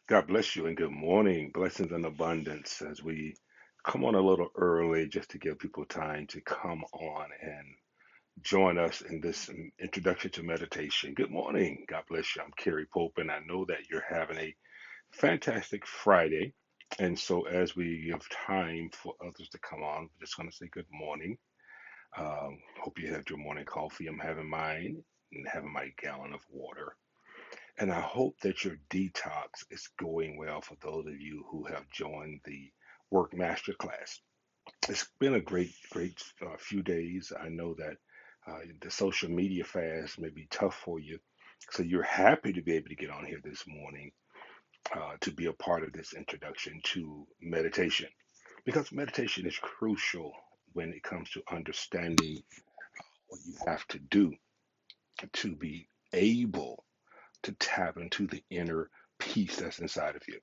God bless you and good morning. Blessings and abundance as we come on a little early just to give people time to come on and join us in this introduction to meditation. Good morning. God bless you. I'm Kerry Pope, and I know that you're having a fantastic Friday. And so, as we give time for others to come on, we're just going to say good morning. Hope you had your morning coffee. I'm having mine and having my gallon of water. And I hope that your detox is going well for those of you who have joined the Work Masterclass. It's been a great few days. I know that the social media fast may be tough for you. So you're happy to be able to get on here this morning to be a part of this introduction to meditation. Because meditation is crucial when it comes to understanding what you have to do to be able to tap into the inner peace that's inside of you.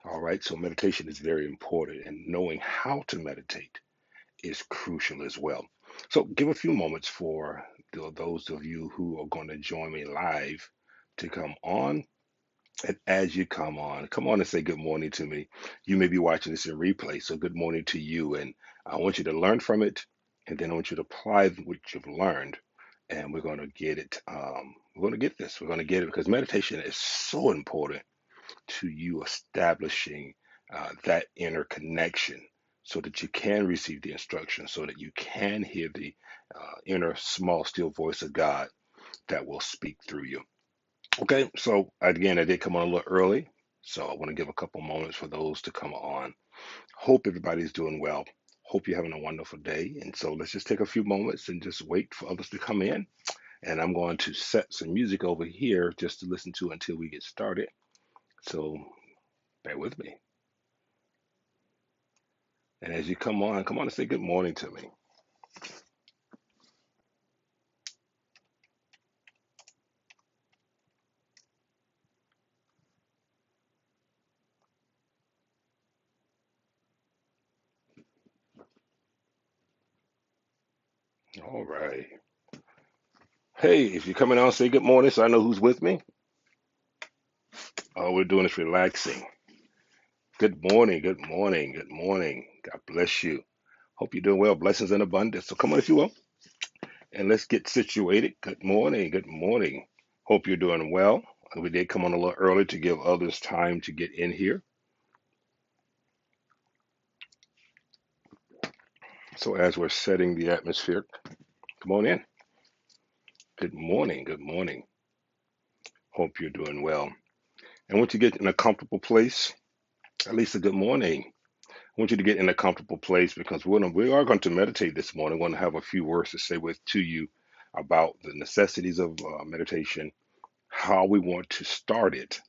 All right, so meditation is very important, and knowing how to meditate is crucial as well. So, give a few moments for those of you who are going to join me live to come on. And as you come on and say good morning to me. You may be watching this in replay, so good morning to you. And I want you to learn from it, and then I want you to apply what you've learned. And we're going to get it. We're going to get this. We're going to get it because meditation is so important to you establishing that inner connection so that you can receive the instruction, so that you can hear the inner small, still voice of God that will speak through you. Okay, so again, I did come on a little early, so I want to give a couple moments for those to come on. Hope everybody's doing well. Hope you're having a wonderful day. And so let's just take a few moments and just wait for others to come in. And I'm going to set some music over here just to listen to until we get started. So bear with me. And as you come on and say good morning to me. All right. Hey, if you're coming on, say good morning so I know who's with me. All we're doing is relaxing. Good morning, good morning, good morning. God bless you. Hope you're doing well. Blessings and abundance. So come on if you will, and let's get situated. Good morning, good morning. Hope you're doing well. We did come on a little early to give others time to get in here. So as we're setting the atmosphere, come on in. Good morning, good morning. Hope you're doing well. And once you get in a comfortable place, at least a good morning. I want you to get in a comfortable place because we are going to meditate this morning. We're going to have a few words to say with to you about the necessities of meditation, how we want to start it,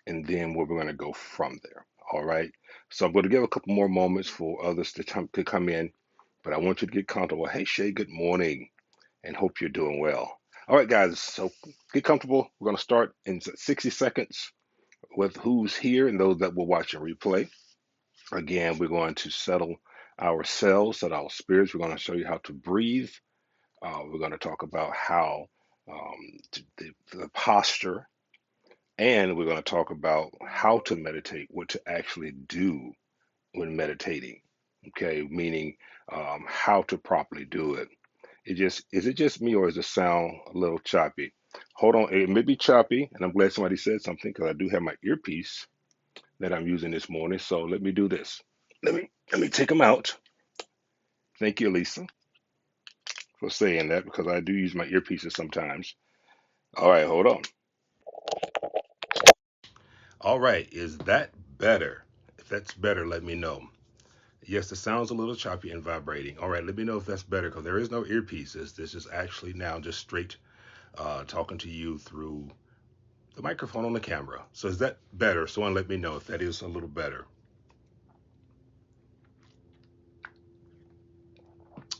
and then where we're going to go from there. All right. So I'm going to give a couple more moments for others to come in, but I want you to get comfortable. Hey, Shay, good morning, and hope you're doing well. All right, guys. So get comfortable. We're going to start in 60 seconds with who's here and those that will watch a replay. Again, we're going to settle ourselves, settle our spirits. We're going to show you how to breathe. We're going to talk about how the posture, and we're going to talk about how to meditate, what to actually do when meditating. Okay, meaning how to properly do it. Is it just me or is the sound a little choppy? Hold on, it may be choppy, and I'm glad somebody said something because I do have my earpiece that I'm using this morning. So let me do this. Let me take them out. Thank you, Lisa, for saying that because I do use my earpieces sometimes. All right, hold on. All right, is that better? If that's better, let me know. Yes, the sound's a little choppy and vibrating. All right, let me know if that's better because there is no earpieces. This is actually now just straight talking to you through the microphone on the camera. So is that better? Someone let me know if that is a little better.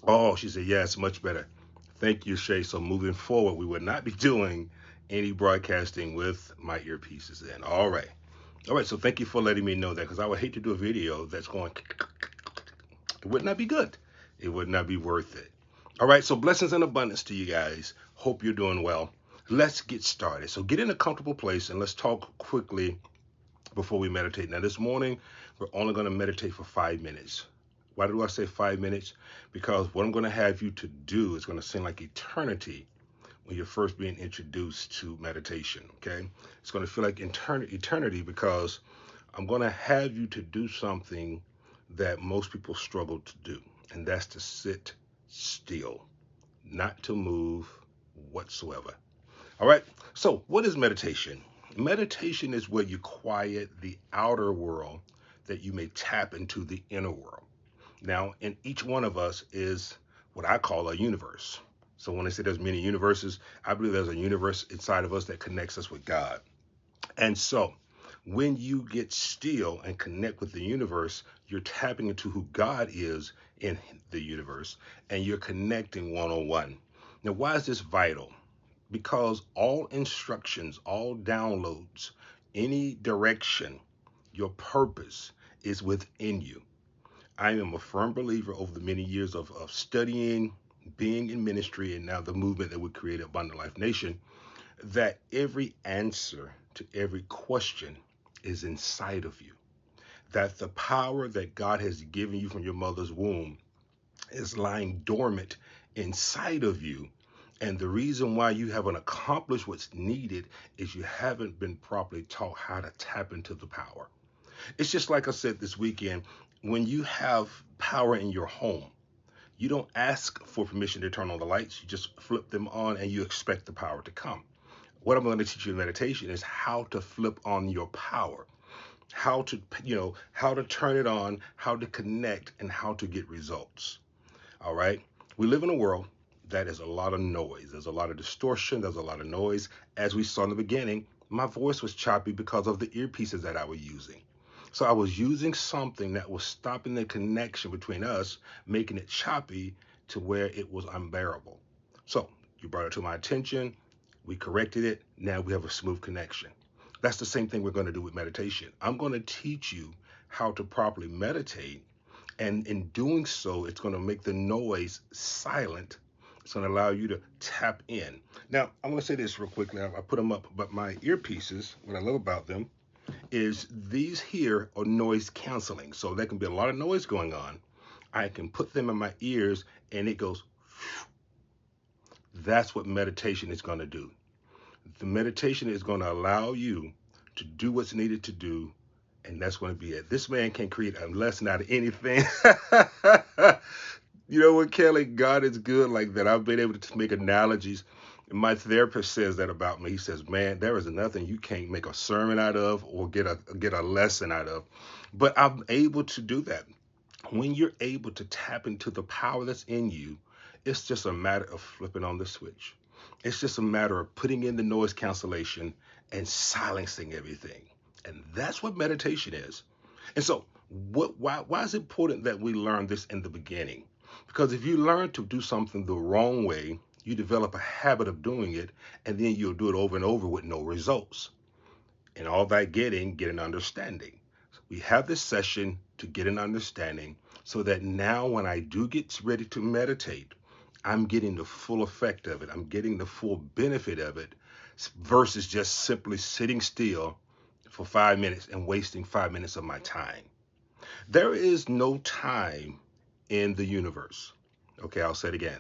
Oh, she said, yes, much better. Thank you, Shay. So moving forward, we would not be doing any broadcasting with my earpieces in. All right. All right. So thank you for letting me know that because I would hate to do a video that's going, it would not be good. It would not be worth it. All right. So blessings and abundance to you guys. Hope you're doing well. Let's get started. So get in a comfortable place and let's talk quickly before we meditate. Now, this morning, we're only going to meditate for 5 minutes. Why do I say 5 minutes? Because what I'm going to have you to do is going to seem like eternity when you're first being introduced to meditation, okay? It's going to feel like eternity because I'm going to have you to do something that most people struggle to do, and that's to sit still, not to move whatsoever. All right, so what is meditation? Meditation is where you quiet the outer world that you may tap into the inner world. Now, in each one of us is what I call a universe. So when I say there's many universes, I believe there's a universe inside of us that connects us with God. And so when you get still and connect with the universe, you're tapping into who God is in the universe, and you're connecting one-on-one. Now, why is this vital? Because all instructions, all downloads, any direction, your purpose is within you. I am a firm believer over the many years of studying, being in ministry, and now the movement that we created, Abundant Life Nation, that every answer to every question is inside of you. That the power that God has given you from your mother's womb is lying dormant inside of you. And the reason why you haven't accomplished what's needed is you haven't been properly taught how to tap into the power. It's just like I said this weekend, when you have power in your home, you don't ask for permission to turn on the lights. You just flip them on and you expect the power to come. What I'm going to teach you in meditation is how to flip on your power, how to, how to turn it on, how to connect, and how to get results. All right. We live in a world that is a lot of noise. There's a lot of distortion. There's a lot of noise. As we saw in the beginning, my voice was choppy because of the earpieces that I was using. So I was using something that was stopping the connection between us, making it choppy to where it was unbearable. So you brought it to my attention. We corrected it. Now we have a smooth connection. That's the same thing we're going to do with meditation. I'm going to teach you how to properly meditate. And in doing so, it's going to make the noise silent. It's going to allow you to tap in. Now, I'm going to say this real quickly. I put them up, but my earpieces, what I love about them is these here are noise canceling. So there can be a lot of noise going on. I can put them in my ears and it goes. That's what meditation is going to do. The meditation is going to allow you to do what's needed to do, and that's going to be it. This man can create a lesson out of anything. You know what, Kelly? God is good like that. I've been able to make analogies. My therapist says that about me. He says, man, there is nothing you can't make a sermon out of or get a lesson out of. But I'm able to do that. When you're able to tap into the power that's in you, it's just a matter of flipping on the switch. It's just a matter of putting in the noise cancellation and silencing everything. And that's what meditation is. And so why is it important that we learn this in the beginning? Because if you learn to do something the wrong way, you develop a habit of doing it, and then you'll do it over and over with no results. And all that get an understanding. We have this session to get an understanding so that now when I do get ready to meditate, I'm getting the full effect of it. I'm getting the full benefit of it versus just simply sitting still for 5 minutes and wasting 5 minutes of my time. There is no time in the universe. Okay, I'll say it again.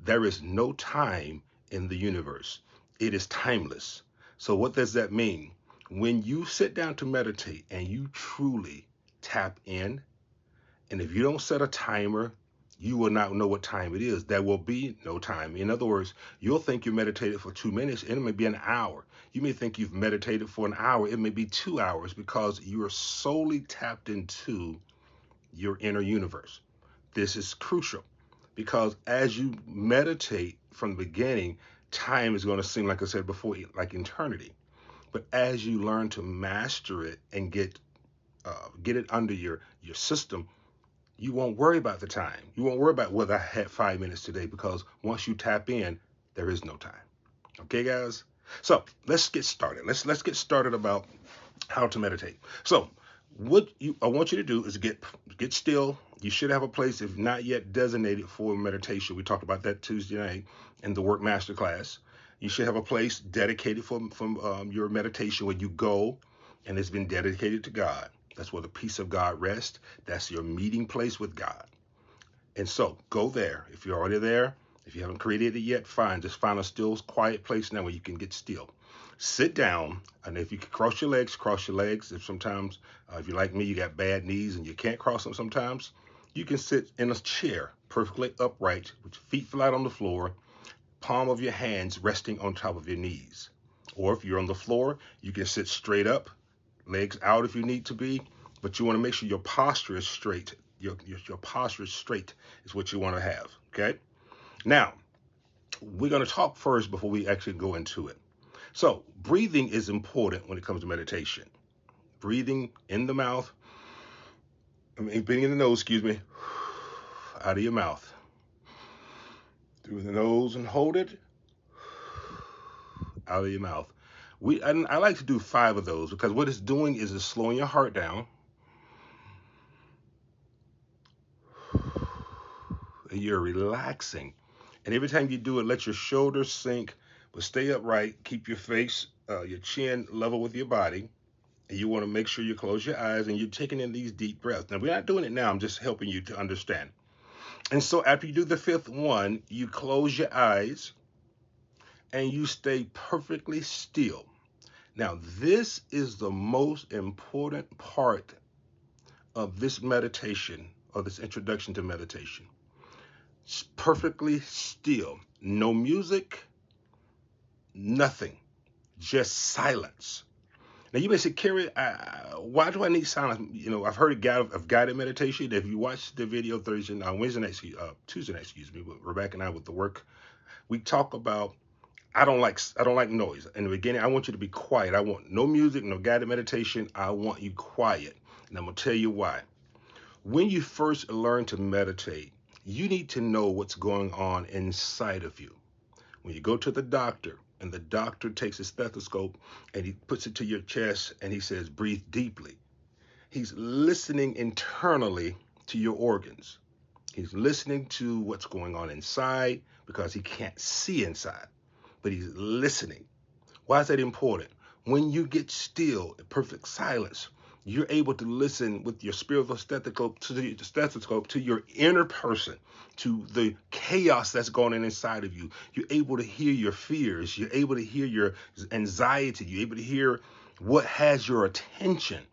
There is no time in the universe. It is timeless. So what does that mean? When you sit down to meditate and you truly tap in, and if you don't set a timer, you will not know what time it is. There will be no time. In other words, you'll think you meditated for 2 minutes, and it may be an hour. You may think you've meditated for an hour. It may be 2 hours because you are solely tapped into your inner universe. This is crucial because as you meditate from the beginning, time is going to seem, like I said before, like eternity. But as you learn to master it and get it under your system, you won't worry about the time. You won't worry about whether I had 5 minutes today, because once you tap in, there is no time. Okay, guys? So let's get started. Let's get started about how to meditate. So what I want you to do is get still. You should have a place, if not yet designated for meditation. We talked about that Tuesday night in the Work Masterclass. You should have a place dedicated for your meditation where you go and it's been dedicated to God. That's where the peace of God rests. That's your meeting place with God. And so go there. If you're already there, if you haven't created it yet, fine. Just find a still, quiet place now where you can get still. Sit down, and if you can cross your legs, cross your legs. If sometimes, if you're like me, you got bad knees and you can't cross them sometimes, you can sit in a chair, perfectly upright, with your feet flat on the floor, palm of your hands resting on top of your knees. Or if you're on the floor, you can sit straight up, legs out if you need to be, but you want to make sure your posture is straight. Your posture is straight is what you want to have, okay? Now, we're going to talk first before we actually go into it. So, breathing is important when it comes to meditation. Breathing in the mouth, breathing in the nose, excuse me, out of your mouth. Through the nose and hold it, out of your mouth. I like to do 5 of those because what it's doing is it's slowing your heart down. And you're relaxing. And every time you do it, let your shoulders sink, but stay upright. Keep your face, your chin level with your body. And you want to make sure you close your eyes and you're taking in these deep breaths. Now, we're not doing it now. I'm just helping you to understand. And so after you do the 5th one, you close your eyes and you stay perfectly still. Now, this is the most important part of this meditation, or this introduction to meditation. It's perfectly still. No music, nothing, just silence. Now you may say, Kerry, why do I need silence? You know, I've heard of guided meditation. If you watch the video Tuesday night, with Rebecca and I with the work, we talk about I don't like noise. In the beginning, I want you to be quiet. I want no music, no guided meditation. I want you quiet. And I'm gonna tell you why. When you first learn to meditate, you need to know what's going on inside of you. When you go to the doctor and the doctor takes a stethoscope and he puts it to your chest and he says, breathe deeply. He's listening internally to your organs. He's listening to what's going on inside because he can't see inside, but he's listening. Why is that important? When you get still, in perfect silence, you're able to listen with your spiritual stethoscope to your inner person, to the chaos that's going on inside of you. You're able to hear your fears. You're able to hear your anxiety. You're able to hear what has your attention.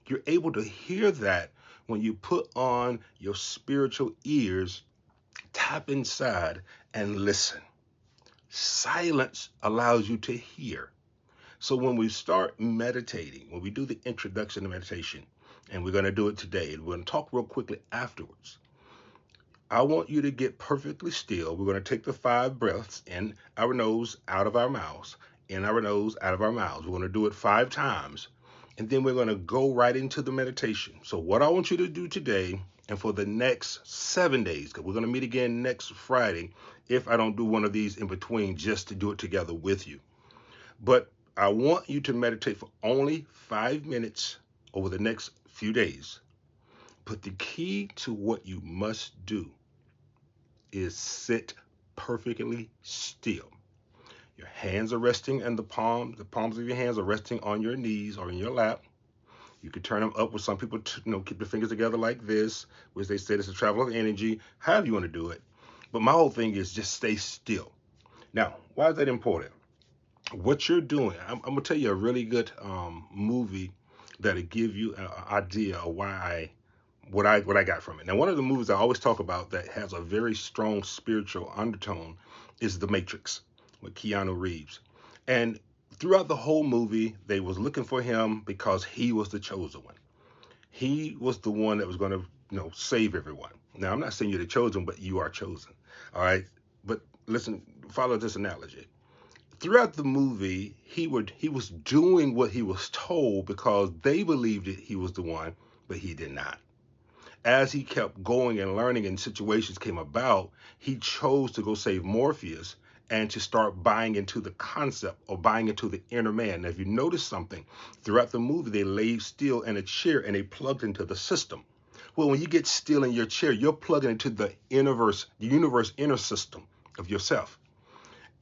You're able to hear that when you put on your spiritual ears, tap inside and listen. Silence allows you to hear. So when we start meditating, when we do the introduction to meditation, and we're going to do it today, and we're going to talk real quickly afterwards, I want you to get perfectly still. We're going to take the 5 breaths in our nose, out of our mouths, in our nose, out of our mouths. We're going to do it 5 times, and then we're going to go right into the meditation. So what I want you to do today and for the next 7 days, because we're going to meet again next Friday, if I don't do one of these in between, just to do it together with you. But I want you to meditate for only 5 minutes over the next few days. But the key to what you must do is sit perfectly still. Your hands are resting in the palms of your hands are resting on your knees or in your lap. You can turn them up with some people, keep the fingers together like this, which they say is a travel of energy, however you want to do it. But my whole thing is just stay still. Now, why is that important? What you're doing, I'm going to tell you a really good movie that'll give you an idea of what I got from it. Now, one of the movies I always talk about that has a very strong spiritual undertone is The Matrix with Keanu Reeves. And throughout the whole movie, they was looking for him because he was the chosen one. He was the one that was going to, save everyone. Now, I'm not saying you're the chosen, but you are chosen. All right. But listen, follow this analogy. Throughout the movie, he was doing what he was told because they believed that he was the one, but he did not. As he kept going and learning and situations came about, he chose to go save Morpheus and to start buying into the concept or buying into the inner man. Now, if you notice something, throughout the movie, they laid still in a chair and they plugged into the system. Well, when you get still in your chair, you're plugging into the universe inner system of yourself.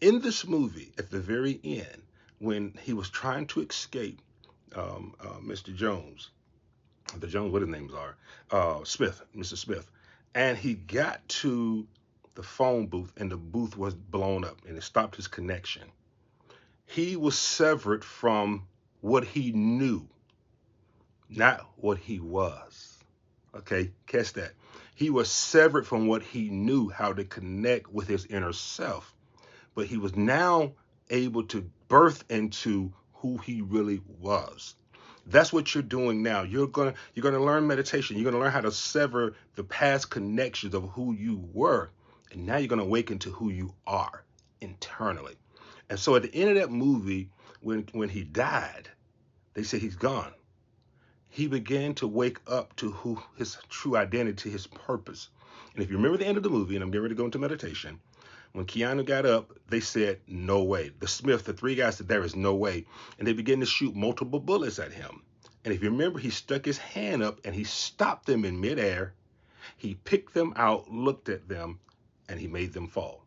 In this movie, at the very end, when he was trying to escape, Mr. Jones, the Jones, what his names are, Smith, Mr. Smith, and he got to the phone booth, and the booth was blown up, and it stopped his connection. He was severed from what he knew, not what he was. Okay, catch that. He was severed from what he knew, how to connect with his inner self, but he was now able to birth into who he really was. That's what you're doing now. You're gonna learn meditation. You're gonna learn how to sever the past connections of who you were, and now you're gonna awaken to who you are internally. And so at the end of that movie, when he died, they said he's gone. He began to wake up to who his true identity, his purpose. And if you remember the end of the movie, and I'm getting ready to go into meditation, when Keanu got up, they said, no way. The Smith, the three guys said, there is no way. And they began to shoot multiple bullets at him. And if you remember, he stuck his hand up and he stopped them in midair. He picked them out, looked at them, and he made them fall.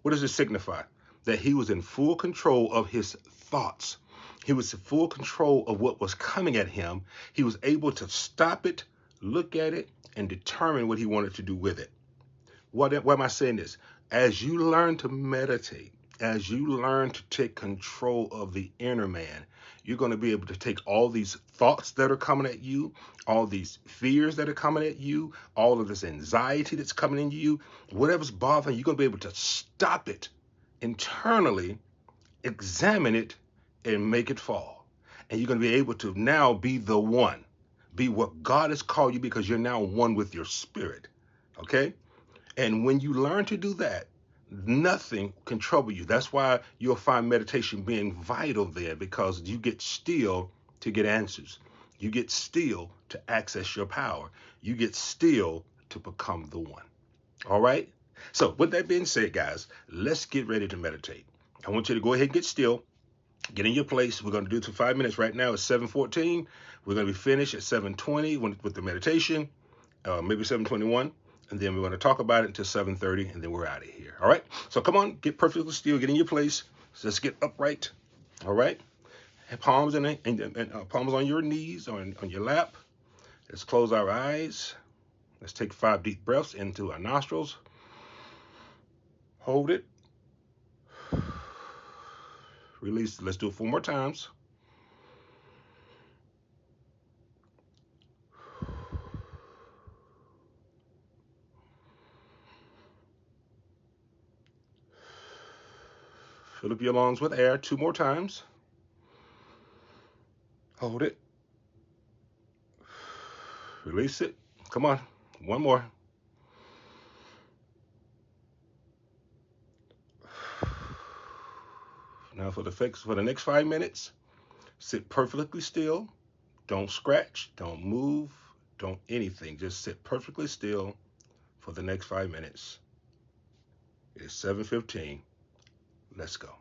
What does this signify? That he was in full control of his thoughts. He was in full control of what was coming at him. He was able to stop it, look at it, and determine what he wanted to do with it. Why am I saying this? As you learn to meditate, as you learn to take control of the inner man, you're going to be able to take all these thoughts that are coming at you, all these fears that are coming at you, all of this anxiety that's coming into you, whatever's bothering you, you're going to be able to stop it internally, examine it, and make it fall. And you're going to be able to now be the one, be what God has called you, because you're now one with your spirit. Okay? And when you learn to do that, nothing can trouble you. That's why you'll find meditation being vital there, because you get still to get answers. You get still to access your power. You get still to become the one. All right? So with that being said, guys, let's get ready to meditate. I want you to go ahead and get still. Get in your place. We're going to do it for 5 minutes. Right now it's 7:14. We're going to be finished at 7:20 with the meditation, maybe 7:21. And then we're going to talk about it until 7:30, and then we're out of here. All right? So come on, get perfectly still. Get in your place. So let's get upright. All right? Palms palms on your knees, on your lap. Let's close our eyes. Let's take 5 deep breaths into our nostrils. Hold it. Release. Let's do it 4 more times. Fill up your lungs with air 2 more times. Hold it. Release it. Come on. 1 more. Now for the next 5 minutes, sit perfectly still. Don't scratch, don't move, don't anything. Just sit perfectly still for the next 5 minutes. It is 7:15. Let's go.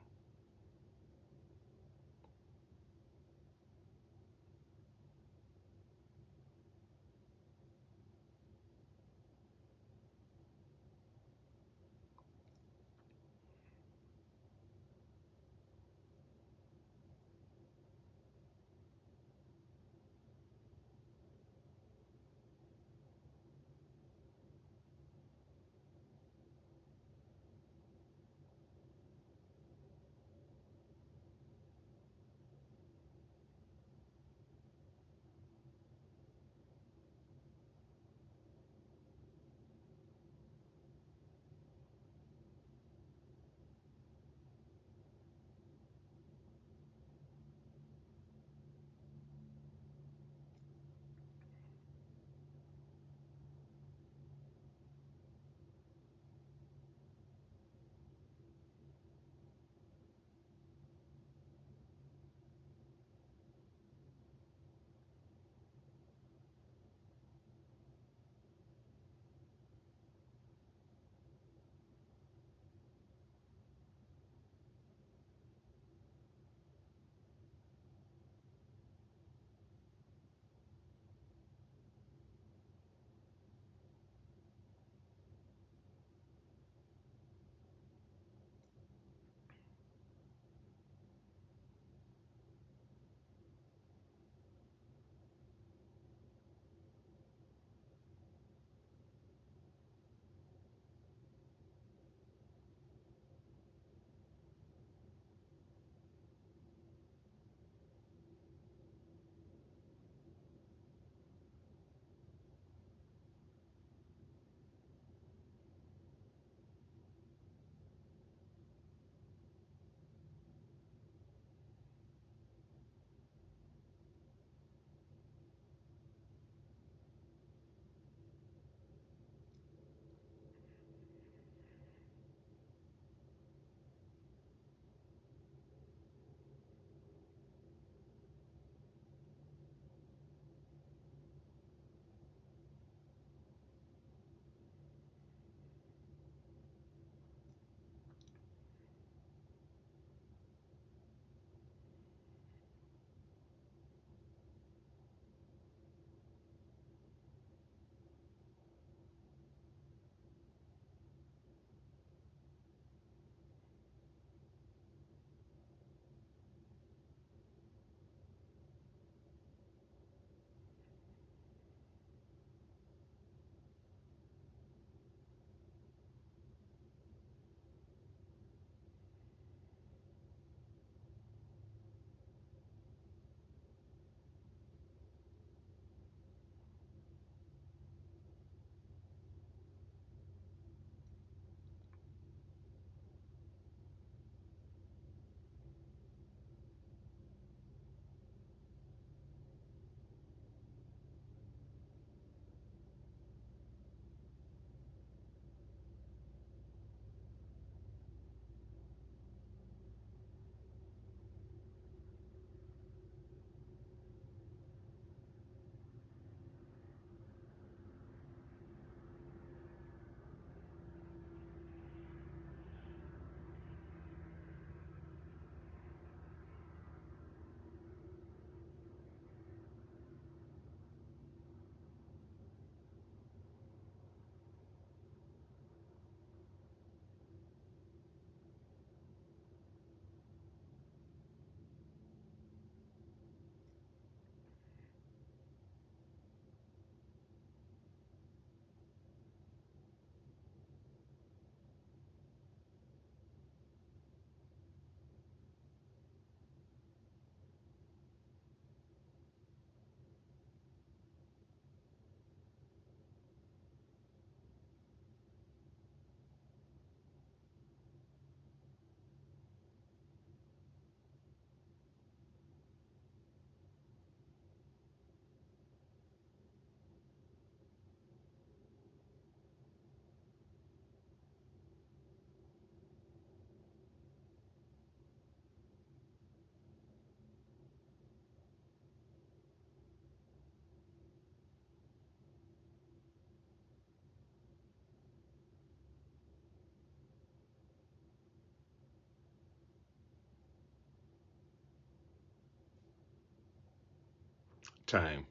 time.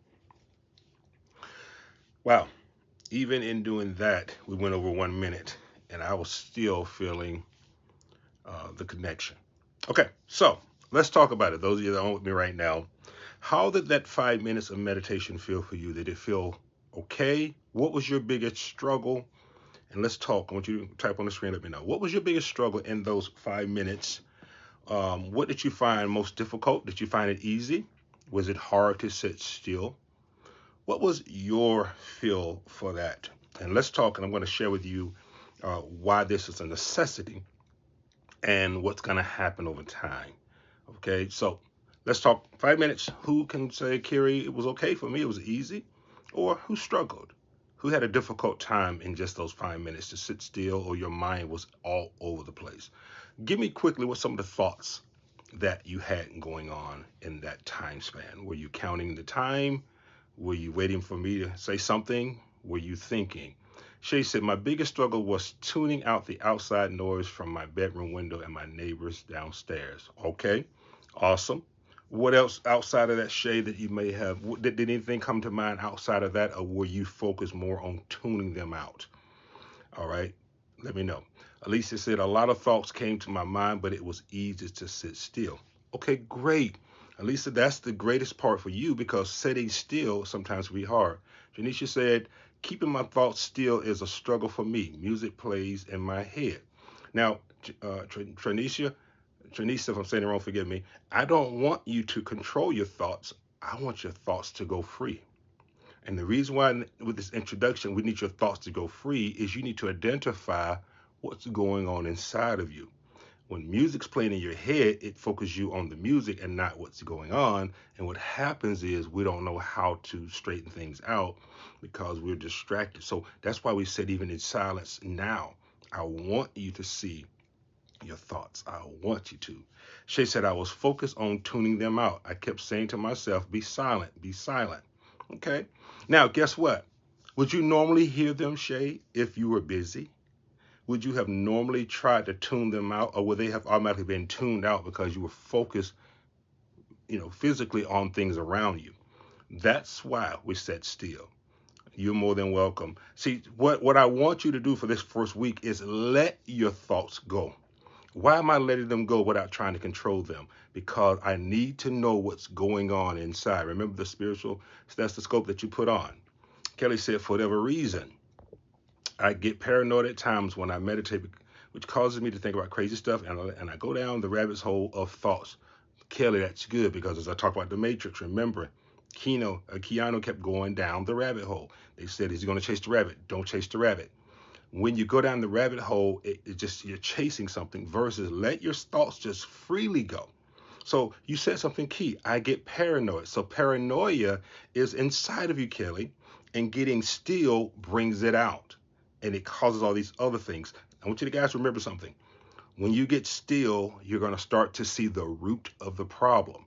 Wow. Even in doing that, we went over 1 minute, and I was still feeling the connection. Okay, so let's talk about it. Those of you that are on with me right now, how did that 5 minutes of meditation feel for you? Did it feel okay? What was your biggest struggle? And let's talk. I want you to type on the screen. Let me know. What was your biggest struggle in those 5 minutes? What did you find most difficult? Did you find it easy? Was it hard to sit still? What was your feel for that? And let's talk. And I'm going to share with you why this is a necessity and what's going to happen over time. Okay, so let's talk 5 minutes. Who can say, Kerry, it was okay for me, it was easy? Or who struggled? Who had a difficult time in just those 5 minutes to sit still, or your mind was all over the place? Give me quickly what some of the thoughts that you had going on in that time span. Were you counting the time? Were you waiting for me to say something? Were you thinking? Shay said, my biggest struggle was tuning out the outside noise from my bedroom window and my neighbors downstairs. Okay, awesome. What else outside of that, Shay, that you may have? Did anything come to mind outside of that, or were you focused more on tuning them out? All right, let me know. Alicia said, a lot of thoughts came to my mind, but it was easy to sit still. Okay, great. Alicia, that's the greatest part for you because sitting still sometimes can be hard. Janisha said, keeping my thoughts still is a struggle for me. Music plays in my head. Now, Tranisha, if I'm saying it wrong, forgive me. I don't want you to control your thoughts. I want your thoughts to go free. And the reason why with this introduction, we need your thoughts to go free is you need to identify what's going on inside of you. When music's playing in your head, it focuses you on the music and not what's going on. And what happens is we don't know how to straighten things out because we're distracted. So that's why we said even in silence now, I want you to see your thoughts. I want you to. Shay said, I was focused on tuning them out. I kept saying to myself, be silent, be silent. Okay. Now, guess what? Would you normally hear them, Shay, if you were busy? Would you have normally tried to tune them out, or would they have automatically been tuned out because you were focused, physically on things around you? That's why we sat still. You're more than welcome. See, what I want you to do for this first week is let your thoughts go. Why am I letting them go without trying to control them? Because I need to know what's going on inside. Remember the spiritual stethoscope that you put on. Kelly said, for whatever reason, I get paranoid at times when I meditate, which causes me to think about crazy stuff, and I go down the rabbit hole of thoughts. Kelly, that's good, because as I talk about the Matrix, remember, Keanu kept going down the rabbit hole. They said, is he going to chase the rabbit? Don't chase the rabbit. When you go down the rabbit hole, it just, you're chasing something versus let your thoughts just freely go. So you said something key. I get paranoid. So paranoia is inside of you, Kelly, and getting still brings it out. And it causes all these other things. I want you to guys remember something. When you get still, you're going to start to see the root of the problem.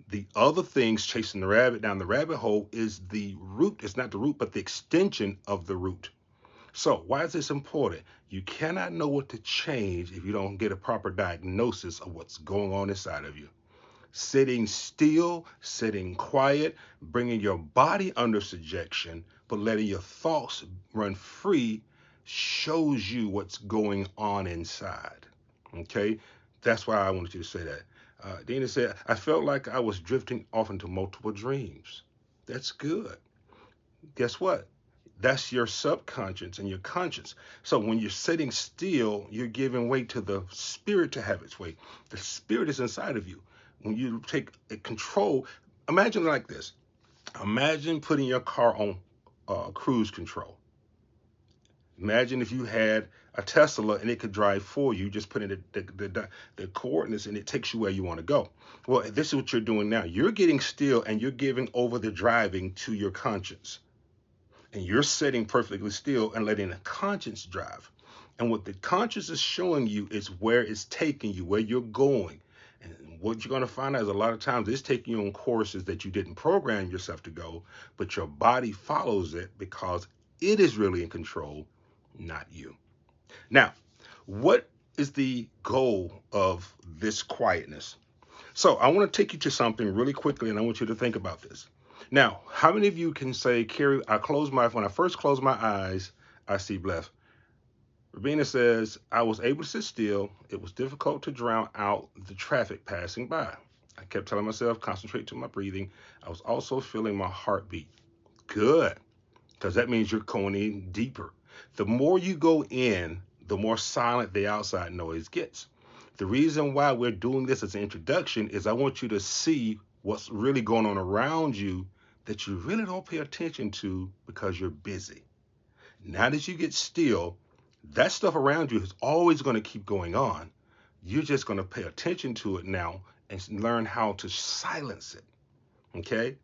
The other things chasing the rabbit down the rabbit hole is the root. It's not the root, but the extension of the root. So why is this important? You cannot know what to change if you don't get a proper diagnosis of what's going on inside of you. Sitting still, sitting quiet, bringing your body under subjection, but letting your thoughts run free shows you what's going on inside. Okay? That's why I wanted you to say that. Dina said, I felt like I was drifting off into multiple dreams. That's good. Guess what? That's your subconscious and your conscious. So when you're sitting still, you're giving way to the spirit to have its way. The spirit is inside of you. When you take control, imagine like this. Imagine putting your car on cruise control. Imagine if you had a Tesla and it could drive for you, just put in the coordinates and it takes you where you want to go. Well, this is what you're doing now. You're getting still and you're giving over the driving to your conscience. And you're sitting perfectly still and letting the conscience drive. And what the conscience is showing you is where it's taking you, where you're going. And what you're going to find out is a lot of times it's taking you on courses that you didn't program yourself to go, but your body follows it because it is really in control, not you. Now, what is the goal of this quietness? So I want to take you to something really quickly, and I want you to think about this. Now, how many of you can say, Carrie, when I first close my eyes, I see blessed. Rabina says, I was able to sit still. It was difficult to drown out the traffic passing by. I kept telling myself, concentrate to my breathing. I was also feeling my heartbeat. Good, because that means you're going in deeper. The more you go in, the more silent the outside noise gets. The reason why we're doing this as an introduction is I want you to see what's really going on around you that you really don't pay attention to because you're busy. Now that you get still, that stuff around you is always going to keep going on. You're just going to pay attention to it now and learn how to silence it. Okay?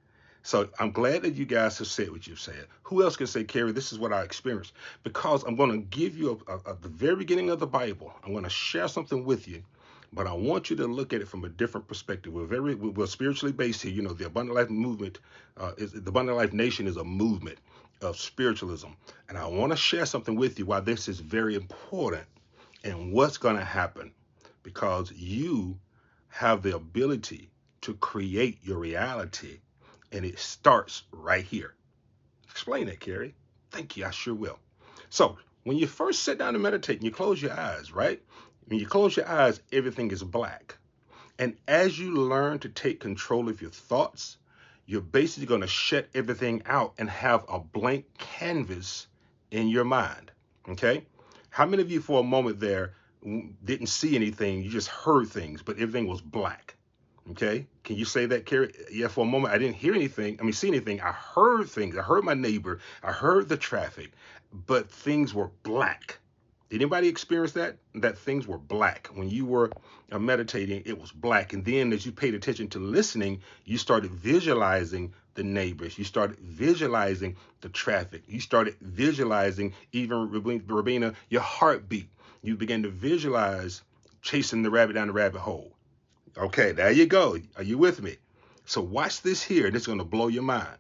So I'm glad that you guys have said what you've said. Who else can say, Carrie, this is what I experienced? Because I'm going to give you at the very beginning of the Bible, I'm going to share something with you, but I want you to look at it from a different perspective. We're spiritually based here. You know, the Abundant Life movement, the Abundant Life Nation is a movement of spiritualism. And I want to share something with you why this is very important and what's going to happen, because you have the ability to create your reality, and it starts right here. Explain that, Carrie. Thank you. I sure will. So, when you first sit down to meditate and you close your eyes, right? When you close your eyes, everything is black. And as you learn to take control of your thoughts, you're basically going to shut everything out and have a blank canvas in your mind. Okay? How many of you for a moment there didn't see anything, you just heard things, but everything was black? Okay? Can you say that, Carrie? Yeah, for a moment I didn't see anything. I heard things. I heard my neighbor. I heard the traffic, but things were black. Did anybody experience that? That things were black. When you were meditating, it was black. And then as you paid attention to listening, you started visualizing the neighbors. You started visualizing the traffic. You started visualizing, even, Rabina, your heartbeat. You began to visualize chasing the rabbit down the rabbit hole. Okay, there you go. Are you with me? So watch this here. This is going to blow your mind.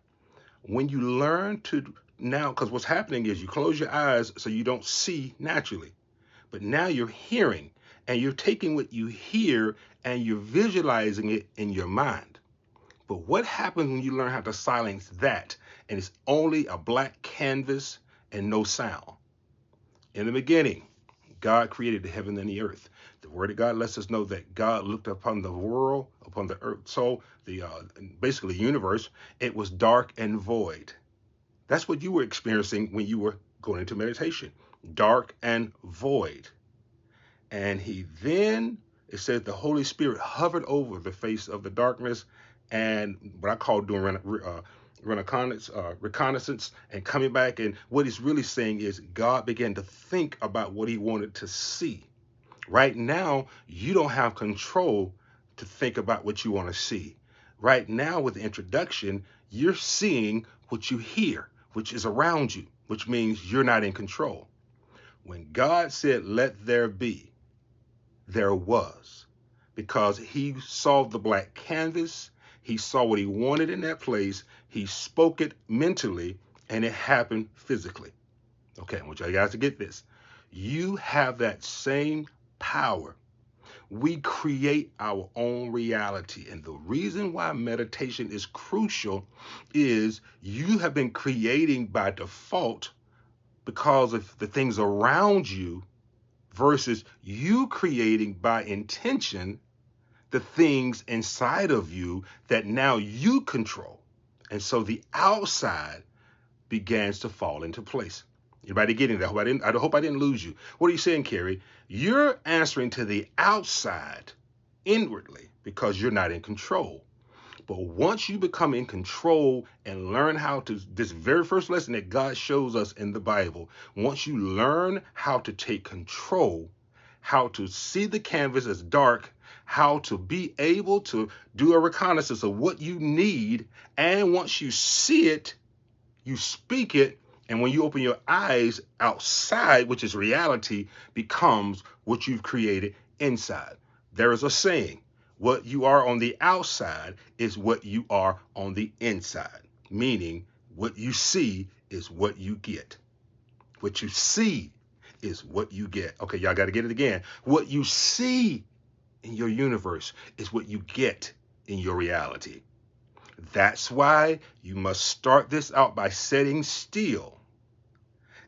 When you learn to now, because what's happening is you close your eyes so you don't see naturally, but now you're hearing, and you're taking what you hear and you're visualizing it in your mind. But what happens when you learn how to silence that and it's only a black canvas and no sound? In the beginning, God created the heaven and the earth. The word of God lets us know that God looked upon the world, upon the earth, so basically the universe, it was dark and void. That's what you were experiencing when you were going into meditation. Dark and void. And it said the Holy Spirit hovered over the face of the darkness, and what I call doing reconnaissance and coming back. And what he's really saying is God began to think about what he wanted to see. Right now, you don't have control to think about what you want to see. Right now, with the introduction, you're seeing what you hear, which is around you, which means you're not in control. When God said, let there be, there was, because he saw the black canvas, he saw what he wanted in that place, he spoke it mentally, and it happened physically. Okay, I want you guys to get this. You have that same power. We create our own reality. And the reason why meditation is crucial is you have been creating by default because of the things around you versus you creating by intention the things inside of you that now you control. And so the outside begins to fall into place. Anybody getting that? I hope I didn't lose you. What are you saying, Carrie? You're answering to the outside inwardly because you're not in control. But once you become in control and learn how to, this very first lesson that God shows us in the Bible, once you learn how to take control, how to see the canvas as dark, how to be able to do a reconnaissance of what you need, and once you see it, you speak it, and when you open your eyes, outside, which is reality, becomes what you've created inside. There is a saying, what you are on the outside is what you are on the inside, meaning what you see is what you get. What you see is what you get. Okay, y'all got to get it again. What you see in your universe is what you get in your reality. That's why you must start this out by sitting still.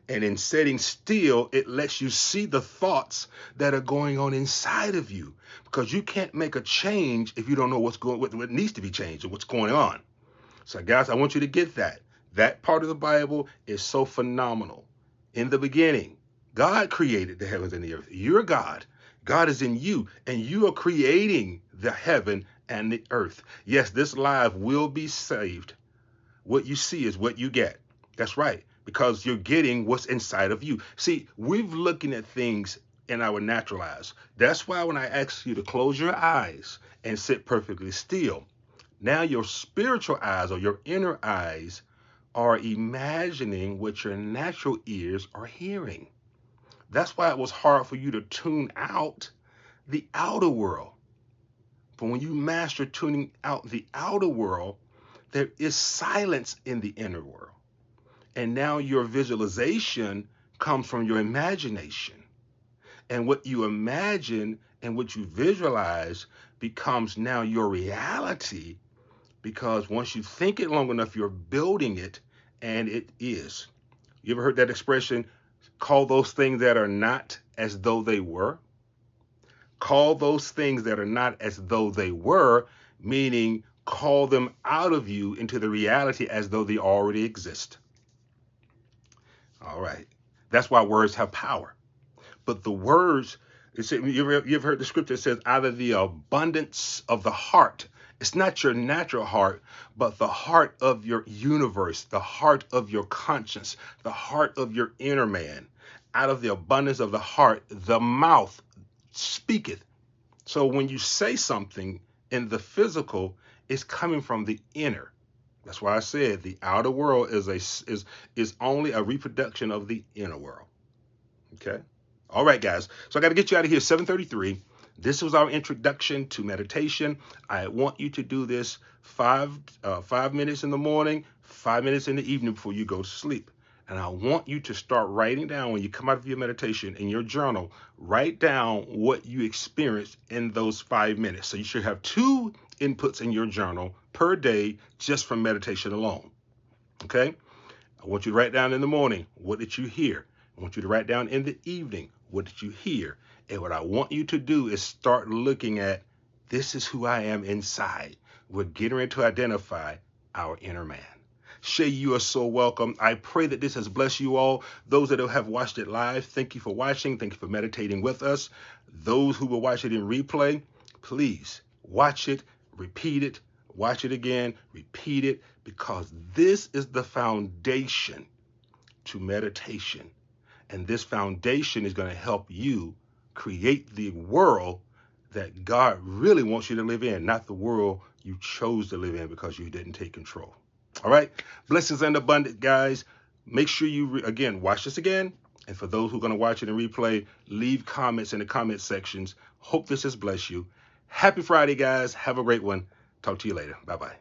And in sitting still, it lets you see the thoughts that are going on inside of you, because you can't make a change if you don't know what needs to be changed or what's going on. So guys, I want you to get that. That part of the Bible is so phenomenal. In the beginning, God created the heavens and the earth. You're God. God is in you, and you are creating the heaven and the earth. Yes, this life will be saved. What you see is what you get. That's right, because you're getting what's inside of you. See, we're looking at things in our natural eyes. That's why when I ask you to close your eyes and sit perfectly still, now your spiritual eyes or your inner eyes are imagining what your natural ears are hearing. That's why it was hard for you to tune out the outer world. But when you master tuning out the outer world, there is silence in the inner world. And now your visualization comes from your imagination. And what you imagine and what you visualize becomes now your reality, because once you think it long enough, you're building it, and it is. You ever heard that expression, call those things that are not as though they were? Call those things that are not as though they were, meaning call them out of you into the reality as though they already exist. All right. That's why words have power. But the words, you ever heard the scripture that says, out of the abundance of the heart. It's not your natural heart, but the heart of your universe, the heart of your conscience, the heart of your inner man. Out of the abundance of the heart, the mouth speaketh. So when you say something in the physical, it's coming from the inner. That's why I said the outer world is only a reproduction of the inner world. Okay. All right, guys. So I got to get you out of here. 7:33. This was our introduction to meditation. I want you to do this 5 minutes in the morning, 5 minutes in the evening before you go to sleep. And I want you to start writing down, when you come out of your meditation in your journal, write down what you experienced in those 5 minutes. So you should have 2 inputs in your journal per day just from meditation alone. Okay? I want you to write down in the morning, what did you hear? I want you to write down in the evening, what did you hear? And what I want you to do is start looking at, this is who I am inside. We're getting ready to identify our inner man. Shay, you are so welcome. I pray that this has blessed you all. Those that have watched it live, thank you for watching. Thank you for meditating with us. Those who will watch it in replay, please watch it, repeat it, watch it again, repeat it, because this is the foundation to meditation. And this foundation is going to help you create the world that God really wants you to live in, not the world you chose to live in because you didn't take control. All right. Blessings and abundance, guys. Make sure you, again, watch this again. And for those who are going to watch it in replay, leave comments in the comment sections. Hope this has blessed you. Happy Friday, guys. Have a great one. Talk to you later. Bye-bye.